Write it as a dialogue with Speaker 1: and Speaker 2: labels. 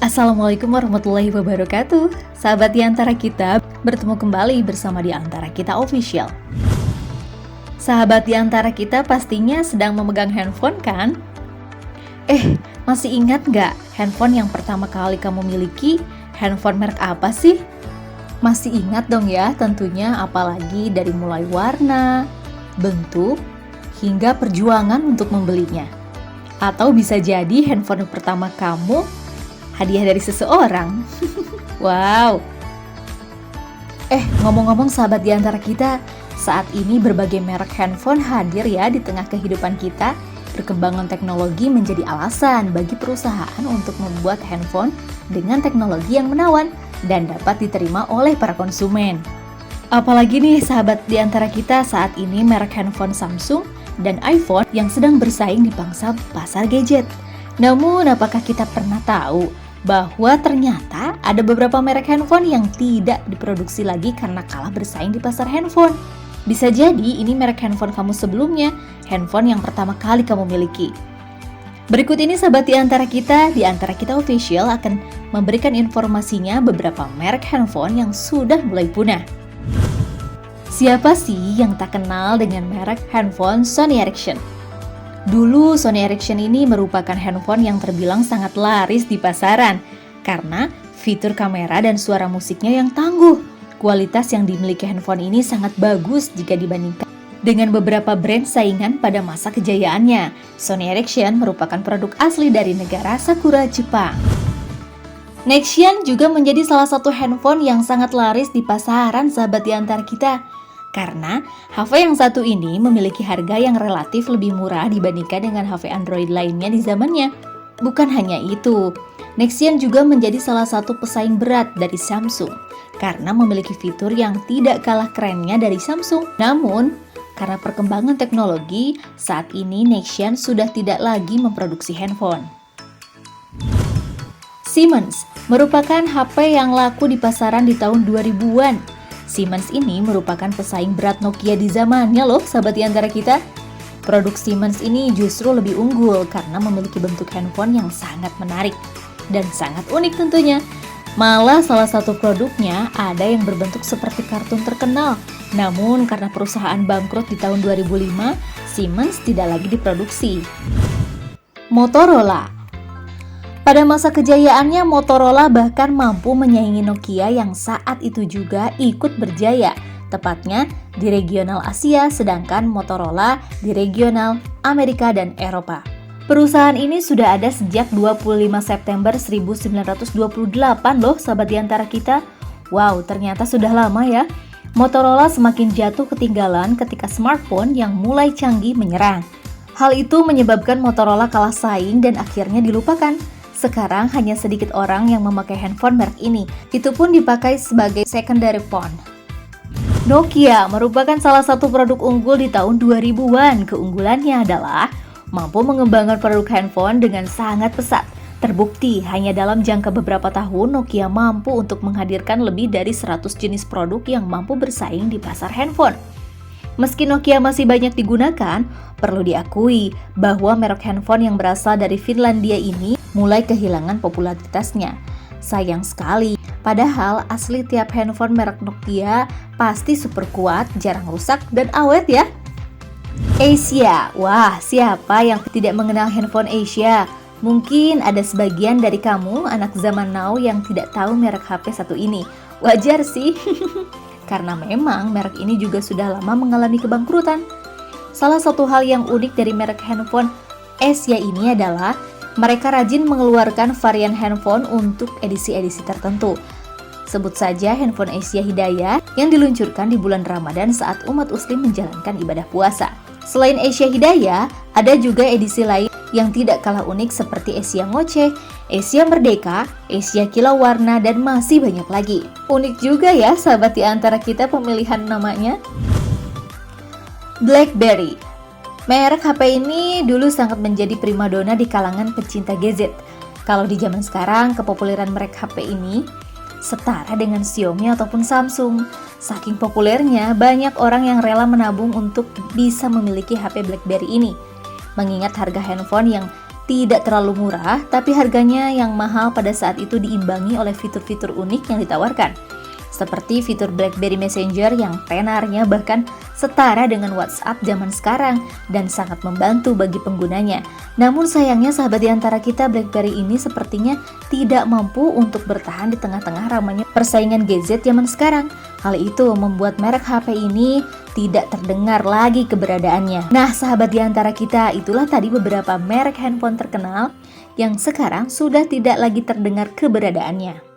Speaker 1: Assalamualaikum warahmatullahi wabarakatuh. Sahabat Di Antara Kita, bertemu kembali bersama Di Antara Kita Official. Sahabat Di Antara Kita pastinya sedang memegang handphone kan? Masih ingat nggak handphone yang pertama kali kamu miliki? Handphone merek apa sih? Masih ingat dong ya tentunya, apalagi dari mulai warna, bentuk, hingga perjuangan untuk membelinya. Atau bisa jadi handphone pertama kamu hadiah dari seseorang. Wow. Ngomong-ngomong sahabat Di Antara Kita, saat ini berbagai merek handphone hadir ya di tengah kehidupan kita. Perkembangan teknologi menjadi alasan bagi perusahaan untuk membuat handphone dengan teknologi yang menawan dan dapat diterima oleh para konsumen. Apalagi nih sahabat Di Antara Kita, saat ini merek handphone Samsung dan iPhone yang sedang bersaing di pangsa pasar gadget. Namun apakah kita pernah tahu bahwa ternyata ada beberapa merek handphone yang tidak diproduksi lagi karena kalah bersaing di pasar handphone? Bisa jadi ini merek handphone kamu sebelumnya, handphone yang pertama kali kamu miliki. Berikut ini sahabat Di Antara Kita Official akan memberikan informasinya beberapa merek handphone yang sudah mulai punah. Siapa sih yang tak kenal dengan merek handphone Sony Ericsson? Dulu Sony Ericsson ini merupakan handphone yang terbilang sangat laris di pasaran karena fitur kamera dan suara musiknya yang tangguh. Kualitas yang dimiliki handphone ini sangat bagus jika dibandingkan dengan beberapa brand saingan pada masa kejayaannya. Sony Ericsson merupakan produk asli dari negara Sakura, Jepang. Nexian juga menjadi salah satu handphone yang sangat laris di pasaran sahabat Di Antara Kita. Karena HP yang satu ini memiliki harga yang relatif lebih murah dibandingkan dengan HP Android lainnya di zamannya. Bukan hanya itu, Nexian juga menjadi salah satu pesaing berat dari Samsung karena memiliki fitur yang tidak kalah kerennya dari Samsung. Namun, karena perkembangan teknologi, saat ini Nexian sudah tidak lagi memproduksi handphone. Siemens merupakan HP yang laku di pasaran di tahun 2000-an. Siemens ini merupakan pesaing berat Nokia di zamannya loh sahabat Di Antara Kita. Produk Siemens ini justru lebih unggul karena memiliki bentuk handphone yang sangat menarik dan sangat unik tentunya. Malah salah satu produknya ada yang berbentuk seperti kartun terkenal. Namun karena perusahaan bangkrut di tahun 2005, Siemens tidak lagi diproduksi. Motorola. Pada masa kejayaannya, Motorola bahkan mampu menyaingi Nokia yang saat itu juga ikut berjaya, tepatnya di regional Asia, sedangkan Motorola di regional Amerika dan Eropa. Perusahaan ini sudah ada sejak 25 September 1928 loh sahabat Di Antara Kita. Wow, ternyata sudah lama ya. Motorola semakin jatuh ketinggalan ketika smartphone yang mulai canggih menyerang. Hal itu menyebabkan Motorola kalah saing dan akhirnya dilupakan. Sekarang hanya sedikit orang yang memakai handphone merek ini. Itu pun dipakai sebagai secondary phone. Nokia merupakan salah satu produk unggul di tahun 2000-an. Keunggulannya adalah mampu mengembangkan produk handphone dengan sangat pesat. Terbukti hanya dalam jangka beberapa tahun Nokia mampu untuk menghadirkan lebih dari 100 jenis produk yang mampu bersaing di pasar handphone. Meski Nokia masih banyak digunakan, perlu diakui bahwa merek handphone yang berasal dari Finlandia ini mulai kehilangan popularitasnya. Sayang sekali, padahal asli tiap handphone merek Nokia pasti super kuat, jarang rusak, dan awet ya. Asia, wah siapa yang tidak mengenal handphone Asia? Mungkin ada sebagian dari kamu anak zaman now yang tidak tahu merek HP satu ini. Wajar sih, karena memang merek ini juga sudah lama mengalami kebangkrutan. Salah satu hal yang unik dari merek handphone Asia ini adalah mereka rajin mengeluarkan varian handphone untuk edisi-edisi tertentu. Sebut saja handphone Asia Hidayah yang diluncurkan di bulan Ramadan saat umat muslim menjalankan ibadah puasa. Selain Asia Hidayah, ada juga edisi lain yang tidak kalah unik seperti Asia Ngoceh, Asia Merdeka, Asia Kilau Warna, dan masih banyak lagi. Unik juga ya sahabat Di Antara Kita pemilihan namanya. BlackBerry. Merek HP ini dulu sangat menjadi primadona di kalangan pecinta gadget. Kalau di zaman sekarang, kepopuleran merek HP ini setara dengan Xiaomi ataupun Samsung. Saking populernya, banyak orang yang rela menabung untuk bisa memiliki HP BlackBerry ini. Mengingat harga handphone yang tidak terlalu murah, tapi harganya yang mahal pada saat itu diimbangi oleh fitur-fitur unik yang ditawarkan. Seperti fitur BlackBerry Messenger yang tenarnya bahkan setara dengan WhatsApp zaman sekarang dan sangat membantu bagi penggunanya. Namun sayangnya sahabat di antara kita, BlackBerry ini sepertinya tidak mampu untuk bertahan di tengah-tengah ramainya persaingan gadget zaman sekarang. Hal itu membuat merek HP ini tidak terdengar lagi keberadaannya. Nah sahabat di antara kita, itulah tadi beberapa merek handphone terkenal yang sekarang sudah tidak lagi terdengar keberadaannya.